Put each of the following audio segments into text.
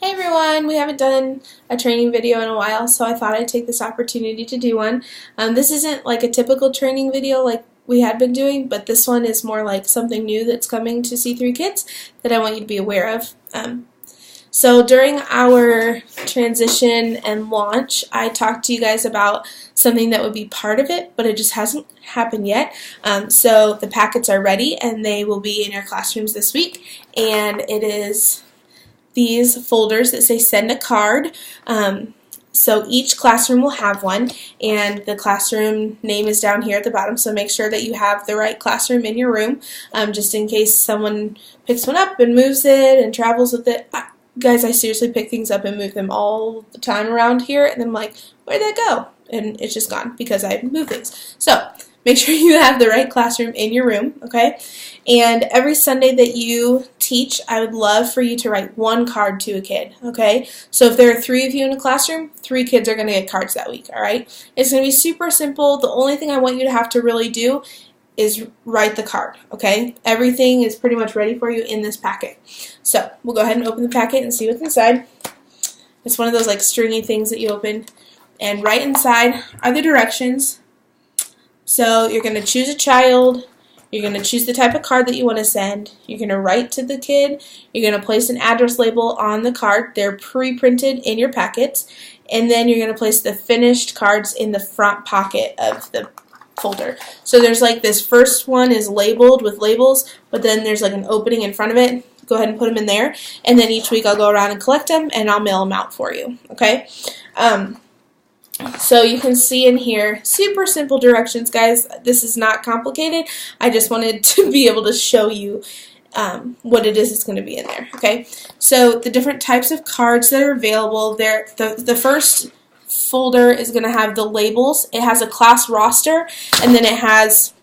Hey everyone, we haven't done a training video in a while, so I thought I'd take this opportunity to do one. This isn't like a typical training video like we had been doing, but this one is more like something new that's coming to C3KIDS that I want you to be aware of. So during our transition and launch, I talked to you guys about something that would be part of it, but it just hasn't happened yet. So the packets are ready and they will be in your classrooms this week, and it is these folders that say send a card. So each classroom will have one, and the classroom name is down here at the bottom, so make sure that you have the right classroom in your room, just in case someone picks one up and moves it and travels with it. Guys, I seriously pick things up and move them all the time around here, and then I'm like, where'd that go? And it's just gone because I moved things. So make sure you have the right classroom in your room, okay? And every Sunday that you teach, I would love for you to write one card to a kid, okay? So if there are 3 of you in a classroom, 3 kids are going to get cards that week, all right? It's going to be super simple. The only thing I want you to have to really do is write the card, okay? Everything is pretty much ready for you in this packet. So we'll go ahead and open the packet and see what's inside. It's one of those like stringy things that you open. And right inside are the directions. So you're going to choose a child. You're going to choose the type of card that you want to send. You're going to write to the kid. You're going to place an address label on the card. They're pre-printed in your packets. And then you're going to place the finished cards in the front pocket of the folder. So there's like this first one is labeled with labels, but then there's like an opening in front of it. Go ahead and put them in there. And then each week I'll go around and collect them and I'll mail them out for you. Okay? So you can see in here, super simple directions, guys. This is not complicated. I just wanted to be able to show you what it is that's going to be in there. Okay, so the different types of cards that are available there. The first folder is going to have the labels. It has a class roster, and then it has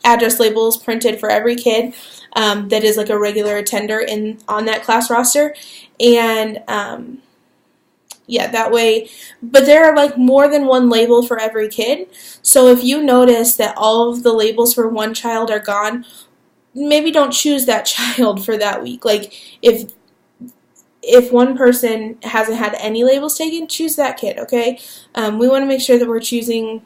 address labels printed for every kid that is like a regular attender on that class roster, and yeah, that way, but there are like more than one label for every kid. So if you notice that all of the labels for one child are gone, maybe don't choose that child for that week. Like if one person hasn't had any labels taken, choose that kid, okay? We want to make sure that we're choosing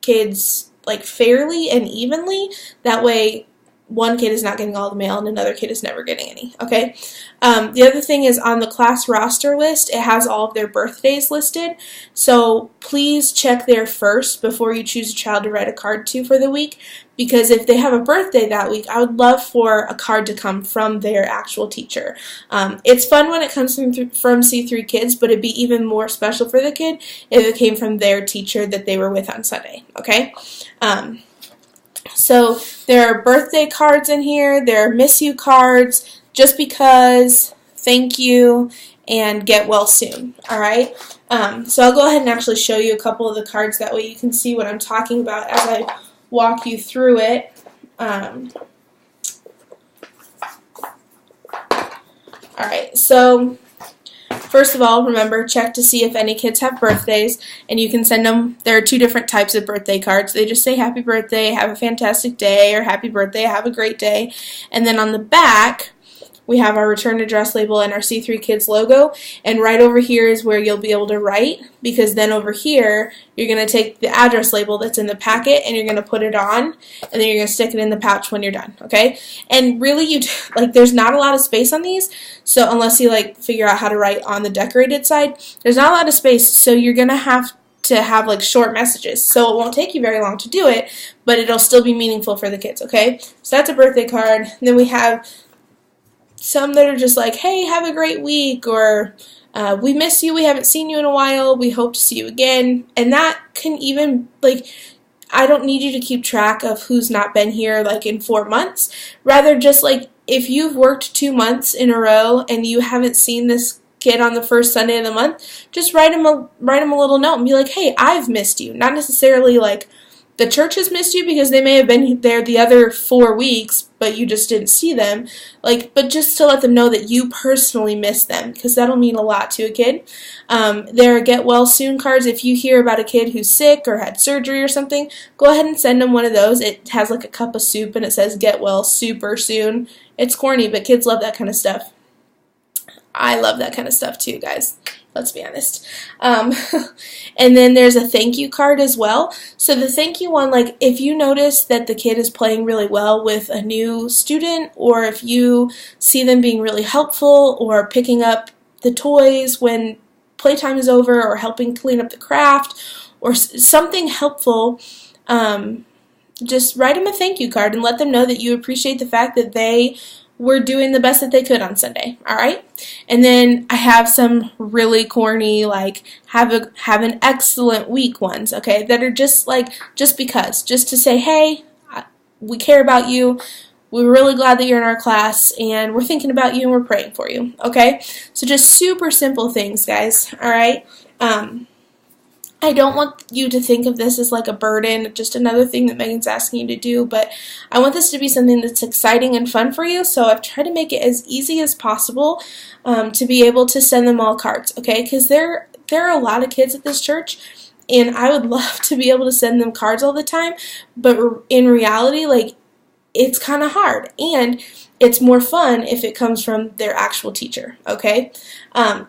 kids like fairly and evenly. That way one kid is not getting all the mail and another kid is never getting any, okay? The other thing is on the class roster list, it has all of their birthdays listed. So please check there first before you choose a child to write a card to for the week, because if they have a birthday that week, I would love for a card to come from their actual teacher. It's fun when it comes from C3KIDS, but it'd be even more special for the kid if it came from their teacher that they were with on Sunday, okay? So there are birthday cards in here, there are miss you cards, just because, thank you, and get well soon, alright? So I'll go ahead and actually show you a couple of the cards, that way you can see what I'm talking about as I walk you through it. Alright, so first of all, remember, check to see if any kids have birthdays, and you can send them. There are 2 different types of birthday cards. They just say happy birthday, have a fantastic day, or happy birthday, have a great day. And then on the back, we have our return address label and our C3KIDS logo, and right over here is where you'll be able to write, because then over here, you're going to take the address label that's in the packet and you're going to put it on, and then you're going to stick it in the pouch when you're done, okay? And really, there's not a lot of space on these, so unless you figure out how to write on the decorated side, there's not a lot of space, so you're going to have short messages. So it won't take you very long to do it, but it'll still be meaningful for the kids, okay? So that's a birthday card. And then we have some that are just like, hey, have a great week, or we miss you, we haven't seen you in a while, we hope to see you again. And that can even, I don't need you to keep track of who's not been here in 4 months. Rather, just if you've worked 2 months in a row and you haven't seen this kid on the first Sunday of the month, just write him a little note and be like, hey, I've missed you. Not necessarily the church has missed you, because they may have been there the other 4 weeks, but you just didn't see them. But just to let them know that you personally missed them, because that'll mean a lot to a kid. There are get well soon cards. If you hear about a kid who's sick or had surgery or something, go ahead and send them one of those. It has a cup of soup and it says get well super soon. It's corny, but kids love that kind of stuff. I love that kind of stuff too, guys. Let's be honest. And then there's a thank you card as well. So the thank you one, like if you notice that the kid is playing really well with a new student, or if you see them being really helpful or picking up the toys when playtime is over, or helping clean up the craft, or something helpful, just write them a thank you card and let them know that you appreciate the fact that they were doing the best that they could on Sunday, all right? And then I have some really corny, like, have an excellent week ones, okay, that are just like, just to say, hey, we care about you, we're really glad that you're in our class, and we're thinking about you and we're praying for you, okay? So just super simple things, guys, all right? I don't want you to think of this as like a burden, just another thing that Megan's asking you to do, but I want this to be something that's exciting and fun for you, so I've tried to make it as easy as possible to be able to send them all cards, okay? Because there are a lot of kids at this church, and I would love to be able to send them cards all the time, but in reality, like, it's kind of hard, and it's more fun if it comes from their actual teacher, okay?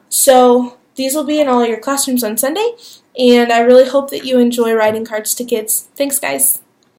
So these will be in all your classrooms on Sunday, and I really hope that you enjoy writing cards to kids. Thanks, guys.